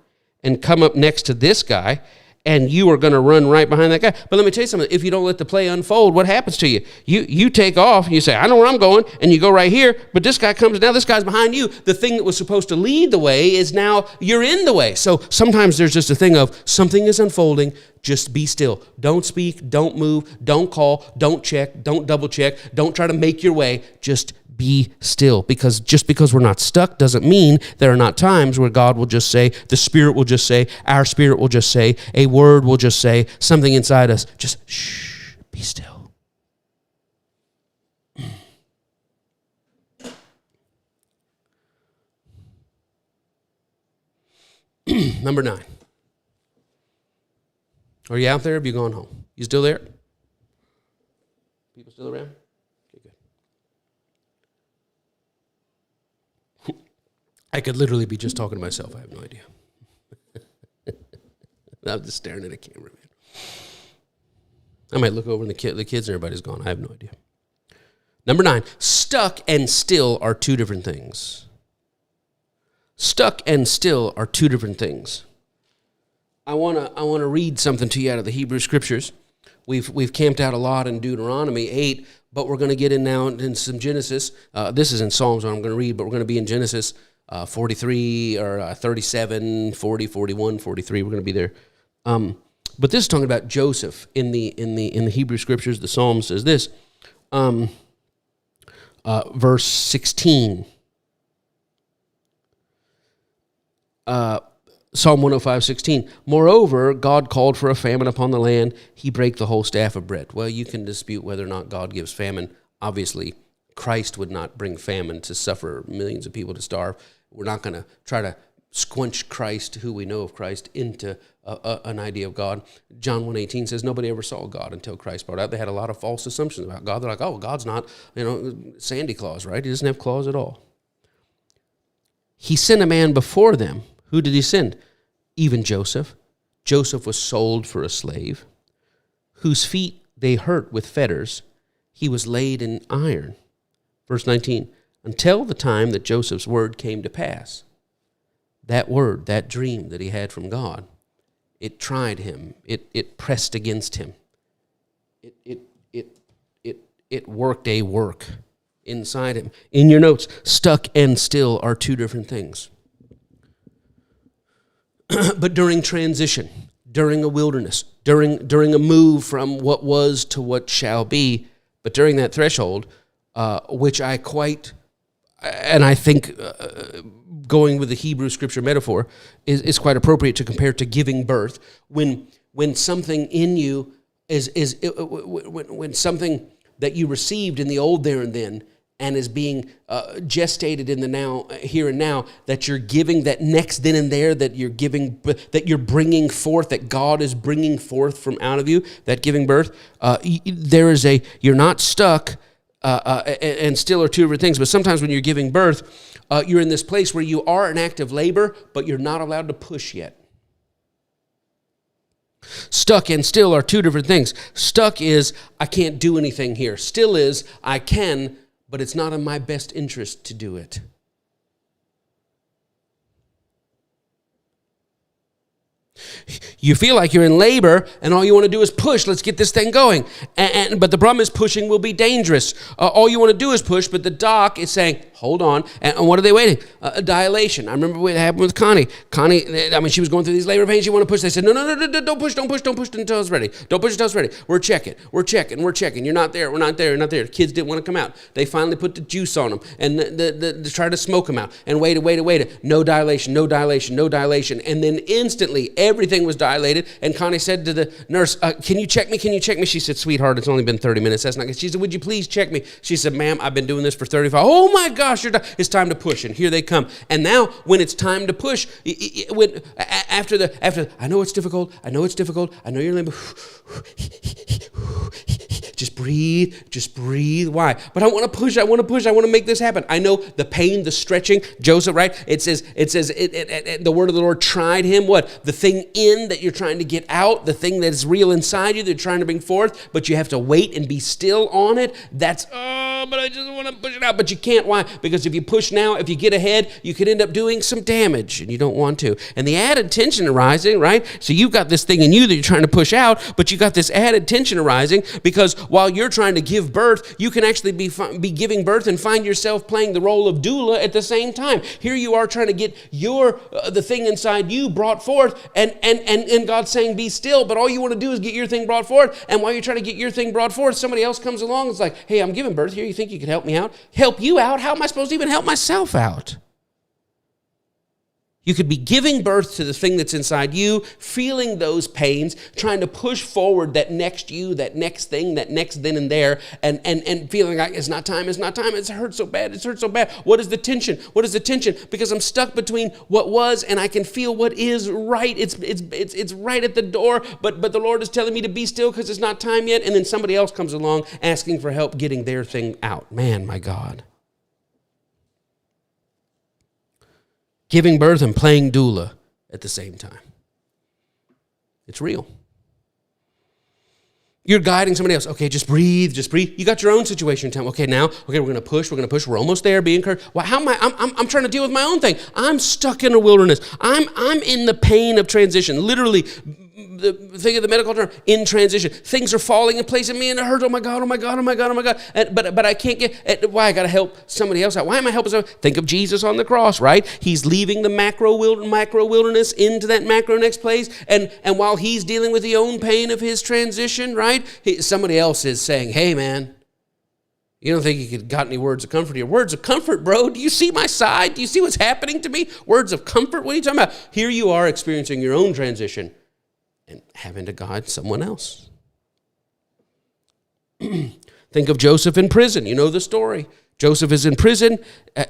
and come up next to this guy, and you are going to run right behind that guy. But let me tell you something. If you don't let the play unfold, what happens to you? You take off, and you say, I know where I'm going, and you go right here, but this guy comes down, this guy's behind you. The thing that was supposed to lead the way is now you're in the way. So sometimes there's just a thing of something is unfolding, just be still. Don't speak, don't move, don't call, don't check, don't double check, don't try to make your way, just be still. Because just because we're not stuck doesn't mean there are not times where God will just say, the Spirit will just say, our spirit will just say, a word will just say, something inside us, just shh, be still. Number 9. Are you out there or have you gone home? You still there? People still around? Okay, good. I could literally be just talking to myself. I have no idea. I'm just staring at a camera, man. I might look over and the kids and everybody's gone. I have no idea. Number 9, stuck and still are two different things. Stuck and still are two different things. I want to read something to you out of the Hebrew Scriptures. We've camped out a lot in Deuteronomy 8, but we're going to get in now in some Genesis. This is in Psalms what I'm going to read, but we're going to be in Genesis 43 or 37, 40, 41, 43. We're going to be there. But this is talking about Joseph in the Hebrew Scriptures. The Psalm says this, verse 16. Psalm 105:16. Moreover, God called for a famine upon the land. He brake the whole staff of bread. Well, you can dispute whether or not God gives famine. Obviously, Christ would not bring famine to suffer millions of people to starve. We're not going to try to squinch Christ, who we know of Christ, into an idea of God. John 1:18 says nobody ever saw God until Christ brought out. They had a lot of false assumptions about God. They're like, oh, God's not, Sandy Claus, right? He doesn't have claws at all. He sent a man before them. Who did he send? Even Joseph. Joseph was sold for a slave, whose feet they hurt with fetters. He was laid in iron. Verse 19, until the time that Joseph's word came to pass. That word, that dream that he had from God, it tried him. It pressed against him. It worked a work inside him. In your notes, stuck and still are two different things. But during transition, during a wilderness, during a move from what was to what shall be, but during that threshold, which I think going with the Hebrew scripture metaphor is quite appropriate to compare to giving birth. When something in you when something that you received in the old there and then and is being gestated in the now, here and now, that you're giving that next then and there, that you're giving, that you're bringing forth, that God is bringing forth from out of you, that giving birth, you're not stuck, and still are two different things. But sometimes when you're giving birth, you're in this place where you are in active labor, but you're not allowed to push yet. Stuck and still are two different things. Stuck is, I can't do anything here. Still is, I can, but it's not in my best interest to do it. You feel like you're in labor and all you want to do is push. Let's get this thing going. But the problem is pushing will be dangerous. All you want to do is push, but the doc is saying, hold on. And what are they waiting? A dilation. I remember what happened with Connie. She was going through these labor pains. You want to push. They said, no, don't push until it's ready. Don't push until it's ready. We're checking. You're not there. We're not there. The kids didn't want to come out. They finally put the juice on them and they tried to smoke them out. And wait. No dilation. And then instantly everything was dilated. And Connie said to the nurse, can you check me? She said, sweetheart, it's only been 30 minutes. That's not good. She said, would you please check me? She said, ma'am, I've been doing this for 35. Oh my gosh, it's time to push. And here they come. And now when it's time to push, after I know it's difficult. I know you're in labor. Just breathe. Why? But I want to push. I want to make this happen. I know the pain, the stretching. Joseph, right? It says, the word of the Lord tried him. What? The thing in that you're trying to get out, the thing that is real inside you that you're trying to bring forth, but you have to wait and be still on it. But I just want to push it out. But you can't. Why? Because if you push now, if you get ahead, you could end up doing some damage, and you don't want to. And the added tension arising, right? So you've got this thing in you that you're trying to push out, but you got this added tension arising because while you're trying to give birth, you can actually be giving birth and find yourself playing the role of doula at the same time. Here you are trying to get the thing inside you brought forth, and God's saying, be still, but all you want to do is get your thing brought forth. And while you're trying to get your thing brought forth, somebody else comes along and is like, hey, I'm giving birth here. You think you could help me out? Help you out? How am I supposed to even help myself out? You could be giving birth to the thing that's inside you, feeling those pains, trying to push forward that next you, that next thing, that next then and there, and feeling like it's not time, it hurts so bad. What is the tension? Because I'm stuck between what was and I can feel what is right. It's right at the door, but the Lord is telling me to be still because it's not time yet, and then somebody else comes along asking for help getting their thing out. Man, my God. Giving birth and playing doula at the same time. It's real. You're guiding somebody else. Okay, just breathe. You got your own situation in time. Okay, we're going to push. We're almost there. Be encouraged. Well, how am I? I'm trying to deal with my own thing. I'm stuck in a wilderness. I'm in the pain of transition. Literally, think of the medical term, in transition. Things are falling in place in me and it hurts. Oh my God. But I can't get, why? I got to help somebody else out. Why am I helping somebody? Think of Jesus on the cross, right? He's leaving the micro wilderness into that macro next place. And while he's dealing with the own pain of his transition, right? Somebody else is saying, hey man, you don't think you got any words of comfort here? Words of comfort, bro. Do you see my side? Do you see what's happening to me? Words of comfort? What are you talking about? Here you are experiencing your own transition and having to guide someone else. Think of Joseph in prison. You know the story. Joseph is in prison.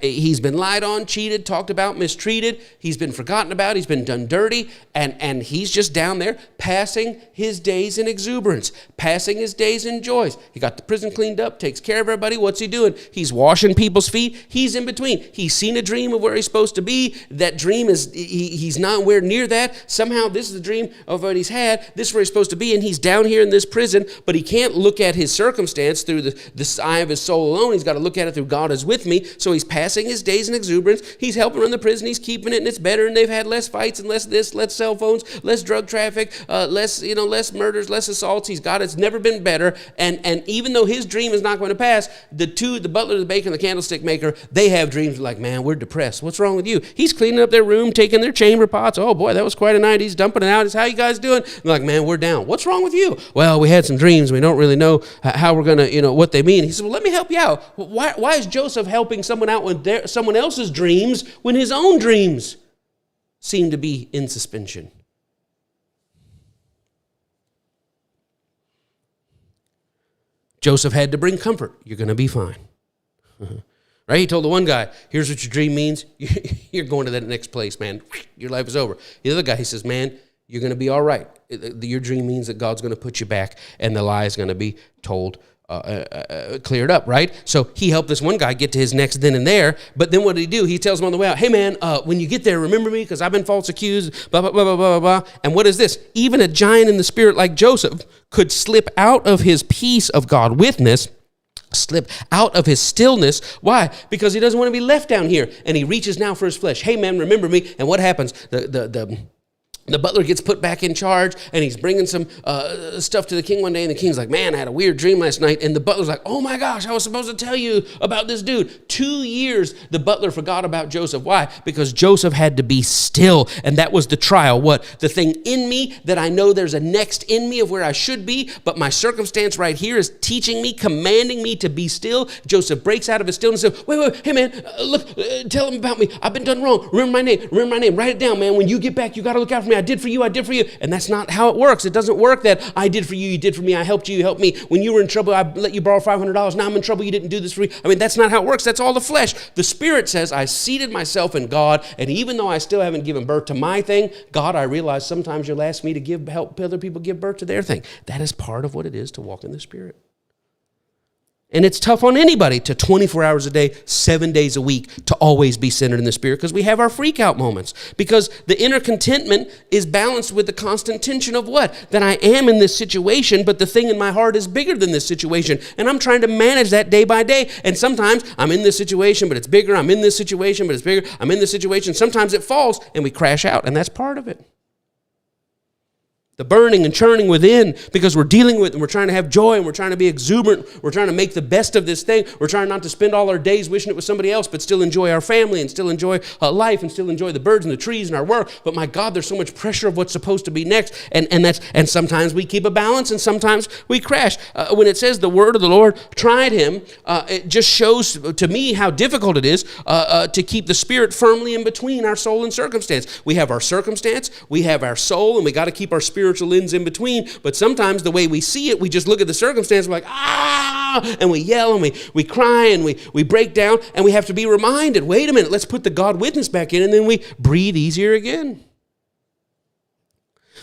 He's been lied on, cheated, talked about, mistreated. He's been forgotten about. He's been done dirty. And he's just down there passing his days in exuberance, passing his days in joys. He got the prison cleaned up, takes care of everybody. What's he doing? He's washing people's feet. He's in between. He's seen a dream of where he's supposed to be. That dream is, he's nowhere near that. Somehow this is the dream of what he's had. This is where he's supposed to be. And he's down here in this prison, but he can't look at his circumstance through the eye of his soul alone. He's got to look at it through God is with me. So he's passing his days in exuberance. He's helping run the prison. He's keeping it, and it's better. And they've had less fights and less this, less cell phones, less drug traffic, less murders, less assaults. He's got it's never been better. And even though his dream is not going to pass, the butler, the baker, and the candlestick maker, they have dreams like, man, we're depressed. What's wrong with you? He's cleaning up their room, taking their chamber pots. Oh boy, that was quite a night. He's dumping it out. He's, how you guys doing? They're like, man, we're down. What's wrong with you? Well, we had some dreams. We don't really know how we're going to, what they mean. He said, well, let me help you out. Why is Joseph helping someone out with someone else's dreams when his own dreams seem to be in suspension? Joseph had to bring comfort. You're going to be fine. Right? He told the one guy, here's what your dream means. You're going to that next place, man. Your life is over. The other guy, he says, man, you're going to be all right. Your dream means that God's going to put you back and the lie is going to be told, cleared up, right? So he helped this one guy get to his next then and there. But then what did he do? He tells him on the way out, hey, man, when you get there, remember me because I've been false accused, blah, blah, blah, blah, blah, blah. And what is this? Even a giant in the spirit like Joseph could slip out of his peace of God witness, slip out of his stillness. Why? Because he doesn't want to be left down here. And he reaches now for his flesh. Hey, man, remember me. And what happens? The butler gets put back in charge, and he's bringing some stuff to the king one day, and the king's like, man, I had a weird dream last night. And the butler's like, oh my gosh, I was supposed to tell you about this dude. 2 years, the butler forgot about Joseph. Why? Because Joseph had to be still, and that was the trial. What? The thing in me that I know there's a next in me of where I should be, but my circumstance right here is teaching me, commanding me to be still. Joseph breaks out of his stillness and says, wait, hey man, look, tell him about me. I've been done wrong. Remember my name. Write it down, man. When you get back, you got to look out for me. I did for you. And that's not how it works. It doesn't work that I did for you, you did for me, I helped you helped me. When you were in trouble, I let you borrow $500. Now I'm in trouble, you didn't do this for me. I mean, that's not how it works. That's all the flesh. The Spirit says, I seated myself in God, and even though I still haven't given birth to my thing, God, I realize sometimes you'll ask me to help other people give birth to their thing. That is part of what it is to walk in the Spirit. And it's tough on anybody to 24 hours a day, 7 days a week, to always be centered in the Spirit because we have our freak out moments. Because the inner contentment is balanced with the constant tension of what? That I am in this situation, but the thing in my heart is bigger than this situation. And I'm trying to manage that day by day. And sometimes I'm in this situation, but it's bigger. I'm in this situation, but it's bigger. I'm in this situation. Sometimes it falls and we crash out. And that's part of it. The burning and churning within because we're dealing with and we're trying to have joy and we're trying to be exuberant. We're trying to make the best of this thing. We're trying not to spend all our days wishing it was somebody else, but still enjoy our family and still enjoy life and still enjoy the birds and the trees and our work. But my God, there's so much pressure of what's supposed to be next. And sometimes we keep a balance and sometimes we crash. When it says the word of the Lord tried him, it just shows to me how difficult it is to keep the Spirit firmly in between our soul and circumstance. We have our circumstance, we have our soul, and we got to keep our spiritual lens in between. But sometimes the way we see it, we just look at the circumstance, we're like, and we yell and we cry and we break down, and we have to be reminded, wait a minute, let's put the God witness back in, and then we breathe easier again.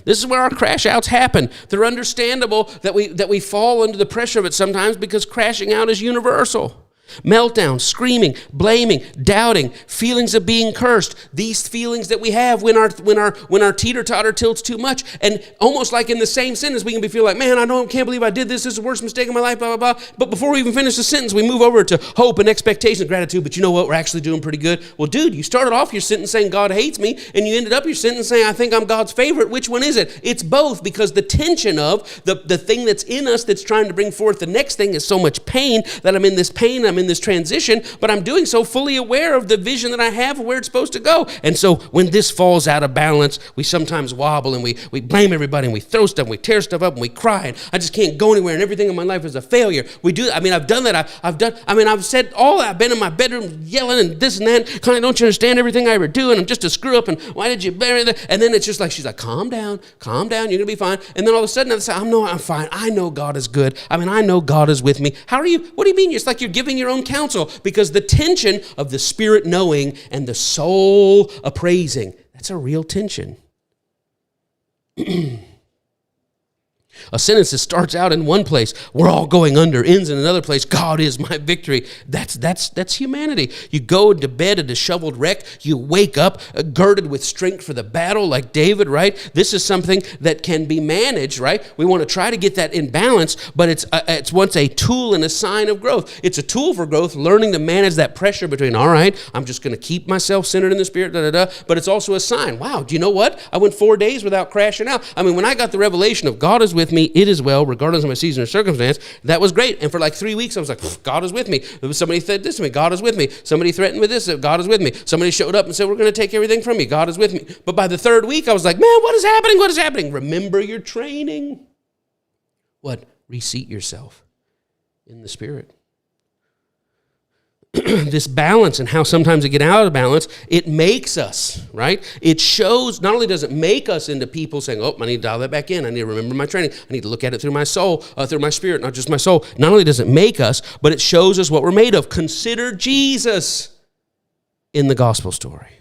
This is where our crash outs happen. They're understandable that we fall under the pressure of it sometimes because crashing out is universal. Meltdown, screaming, blaming, doubting, feelings of being cursed. These feelings that we have when our teeter-totter tilts too much, and almost like in the same sentence, we can be feel like, man, can't believe I did this. This is the worst mistake of my life, blah, blah, blah. But before we even finish the sentence, we move over to hope and expectation and gratitude. But you know what? We're actually doing pretty good. Well, dude, you started off your sentence saying God hates me, and you ended up your sentence saying I think I'm God's favorite. Which one is it? It's both, because the tension of the thing that's in us that's trying to bring forth the next thing is so much pain that I'm in this pain, I'm in this transition, but I'm doing so fully aware of the vision that I have of where it's supposed to go. And so when this falls out of balance, we sometimes wobble and we blame everybody and we throw stuff and we tear stuff up and we cry and I just can't go anywhere and everything in my life is a failure. I've done that. I've said all that. I've been in my bedroom yelling and this and that. Connie, don't you understand everything I ever do? And I'm just a screw up and why did you bury that? And then it's just like, she's like, calm down, you're going to be fine. And then all of a sudden I say, I'm fine. I know God is good. I know God is with me. What do you mean? It's like you're giving your own counsel, because the tension of the Spirit knowing and the soul appraising, that's a real tension. A A sentence that starts out in one place, we're all going under, ends in another place, God is my victory. That's humanity. You go to bed a disheveled wreck. You wake up girded with strength for the battle like David, right? This is something that can be managed, right? We want to try to get that in balance, but it's once a tool and a sign of growth. It's a tool for growth, learning to manage that pressure between, all right, I'm just going to keep myself centered in the Spirit, but it's also a sign. Wow, do you know what? I went 4 days without crashing out. I mean, when I got the revelation of God is with me, it is well, regardless of my season or circumstance, that was great. And for like 3 weeks, I was like, God is with me. Somebody said this to me, God is with me. Somebody threatened with this, God is with me. Somebody showed up and said, we're going to take everything from me, God is with me. But by the third week, I was like, man, what is happening? What is happening? Remember your training. What? Reseat yourself in the Spirit. This balance and how sometimes it get out of balance, it makes us, right? It shows, not only does it make us into people saying, oh, I need to dial that back in. I need to remember my training. I need to look at it through my soul, through my spirit, not just my soul. Not only does it make us, but it shows us what we're made of. Consider Jesus in the gospel story.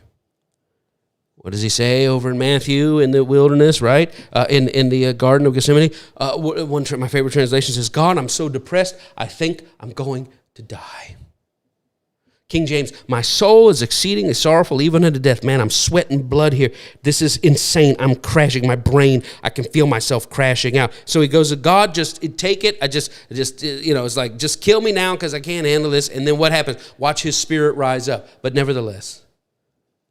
What does he say over in Matthew in the wilderness, right? In the Garden of Gethsemane? My favorite translation says, God, I'm so depressed, I think I'm going to die. King James, my soul is exceedingly sorrowful, even unto death. Man, I'm sweating blood here. This is insane. I'm crashing. My brain, I can feel myself crashing out. So he goes to God, just take it. It's like, just kill me now because I can't handle this. And then what happens? Watch his spirit rise up. But nevertheless,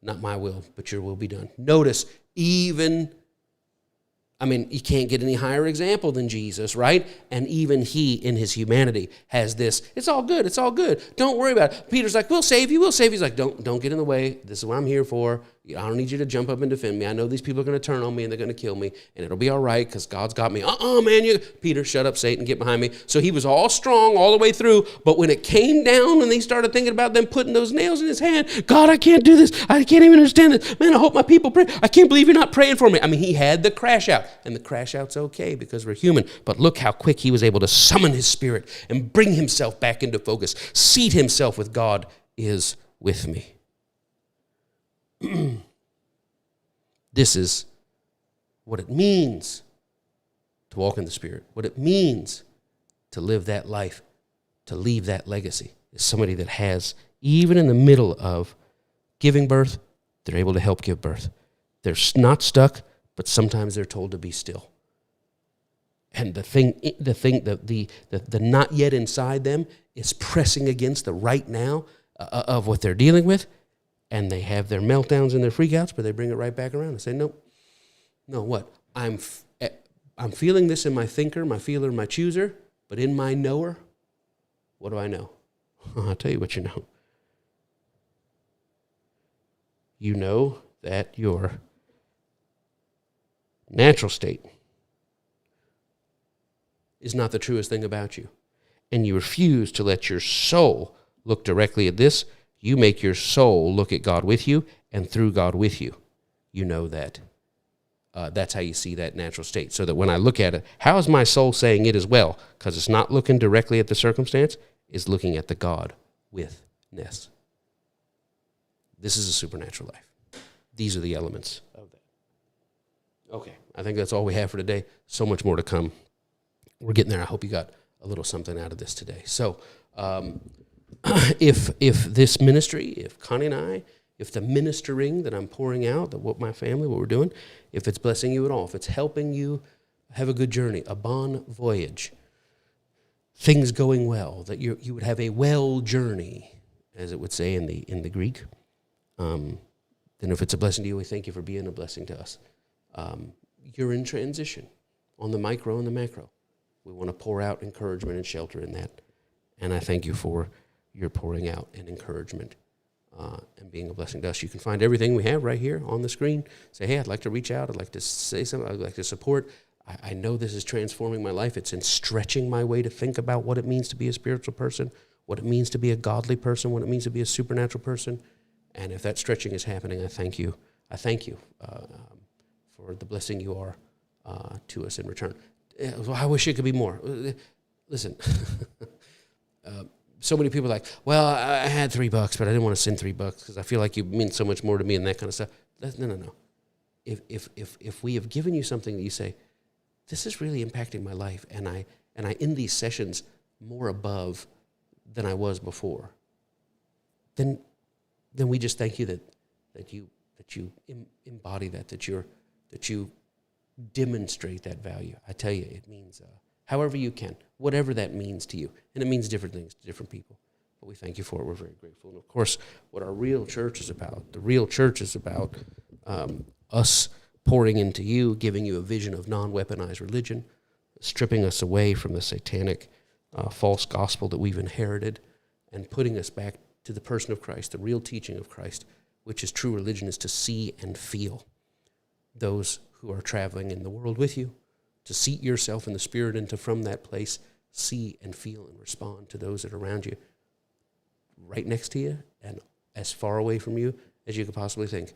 not my will, but your will be done. Notice, you can't get any higher example than Jesus, right? And even he, in his humanity, has this, it's all good, don't worry about it. Peter's like, we'll save you. He's like, don't get in the way. This is what I'm here for. I don't need you to jump up and defend me. I know these people are going to turn on me and they're going to kill me, and it'll be all right because God's got me. Man, Peter, shut up, Satan, get behind me. So he was all strong all the way through, but when it came down and he started thinking about them putting those nails in his hand, God, I can't do this. I can't even understand this. Man, I hope my people pray. I can't believe you're not praying for me. He had the crash out, and the crash out's okay because we're human, but look how quick he was able to summon his spirit and bring himself back into focus, seat himself with God is with me. This is what it means to walk in the Spirit, what it means to live that life, to leave that legacy, is somebody that has, even in the middle of giving birth, they're able to help give birth. They're not stuck, but sometimes they're told to be still. And the not yet inside them is pressing against the right now of what they're dealing with. And they have their meltdowns and their freakouts, but they bring it right back around and say, no, what? I'm feeling this in my thinker, my feeler, my chooser, but in my knower, what do I know? I'll tell you what you know. You know that your natural state is not the truest thing about you. And you refuse to let your soul look directly at this. You make your soul look at God with you and through God with you. You know that. That's how you see that natural state. So that when I look at it, how is my soul saying it as well? Because it's not looking directly at the circumstance, it's looking at the God withness. This is a supernatural life. These are the elements of that. Okay, I think that's all we have for today. So much more to come. We're getting there. I hope you got a little something out of this today. So, if this ministry, if Connie and I, if the ministering that I'm pouring out, that what my family, what we're doing, if it's blessing you at all, if it's helping you have a good journey, a bon voyage, things going well, that you would have a well journey, as it would say in the Greek, then if it's a blessing to you, we thank you for being a blessing to us. You're in transition on the micro and the macro. We want to pour out encouragement and shelter in that. And I thank you for your pouring out and encouragement and being a blessing to us. You can find everything we have right here on the screen. Say, hey, I'd like to reach out. I'd like to say something. I'd like to support. I know this is transforming my life. It's in stretching my way to think about what it means to be a spiritual person, what it means to be a godly person, what it means to be a supernatural person. And if that stretching is happening, I thank you. I thank you for the blessing you are to us in return. I wish it could be more. Listen, so many people are like, well, I had $3, but I didn't want to send $3 because I feel like you mean so much more to me and that kind of stuff. No. If we have given you something that you say, this is really impacting my life, and I end these sessions more above than I was before, then we just thank you that you embody that you demonstrate that value. I tell you, it means however you can, whatever that means to you, and it means different things to different people. But we thank you for it. We're very grateful. And of course, what our real church is about, the real church is about us pouring into you, giving you a vision of non-weaponized religion, stripping us away from the satanic false gospel that we've inherited, and putting us back to the person of Christ, the real teaching of Christ, which is true religion, is to see and feel those who are traveling in the world with you, to seat yourself in the Spirit, and to from that place see and feel and respond to those that are around you, right next to you and as far away from you as you could possibly think.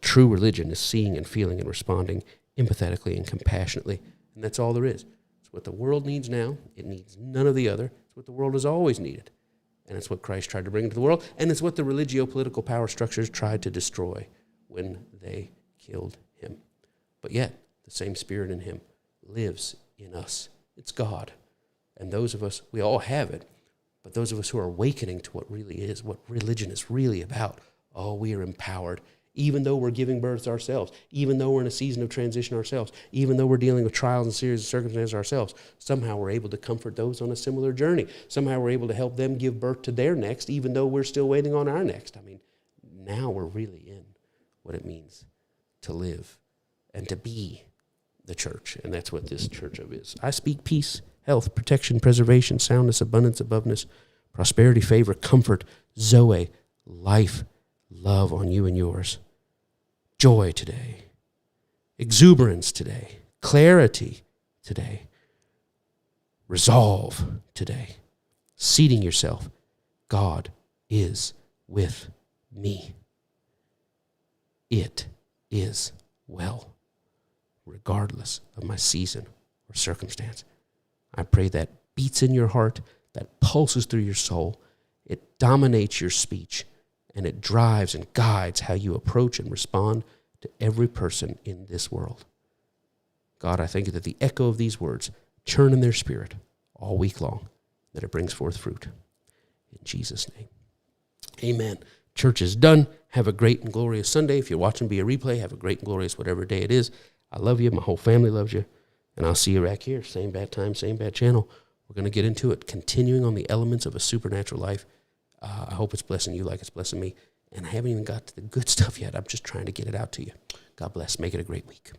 True religion is seeing and feeling and responding empathetically and compassionately, and that's all there is. It's what the world needs now. It needs none of the other. It's what the world has always needed, and it's what Christ tried to bring into the world, and it's what the religio-political power structures tried to destroy when they killed him. But yet, the same Spirit in him lives in us. It's God. And those of us, we all have it, but those of us who are awakening to what really is, what religion is really about, oh, we are empowered, even though we're giving birth ourselves, even though we're in a season of transition ourselves, even though we're dealing with trials and series of circumstances ourselves. Somehow we're able to comfort those on a similar journey. Somehow we're able to help them give birth to their next, even though we're still waiting on our next. I mean, now we're really in what it means to live and to be the church, and that's what this church of is. I speak peace, health, protection, preservation, soundness, abundance, aboveness, prosperity, favor, comfort, Zoe, life, love on you and yours. Joy today. Exuberance today. Clarity today. Resolve today. Seating yourself. God is with me. It is well, regardless of my season or circumstance. I pray that beats in your heart, that pulses through your soul. It dominates your speech, and it drives and guides how you approach and respond to every person in this world. God, I thank you that the echo of these words churn in their spirit all week long, that it brings forth fruit. In Jesus' name, amen. Church is done. Have a great and glorious Sunday. If you're watching via replay, have a great and glorious whatever day it is. I love you. My whole family loves you. And I'll see you back here. Same bad time, same bad channel. We're going to get into it, continuing on the elements of a supernatural life. I hope it's blessing you like it's blessing me. And I haven't even got to the good stuff yet. I'm just trying to get it out to you. God bless. Make it a great week.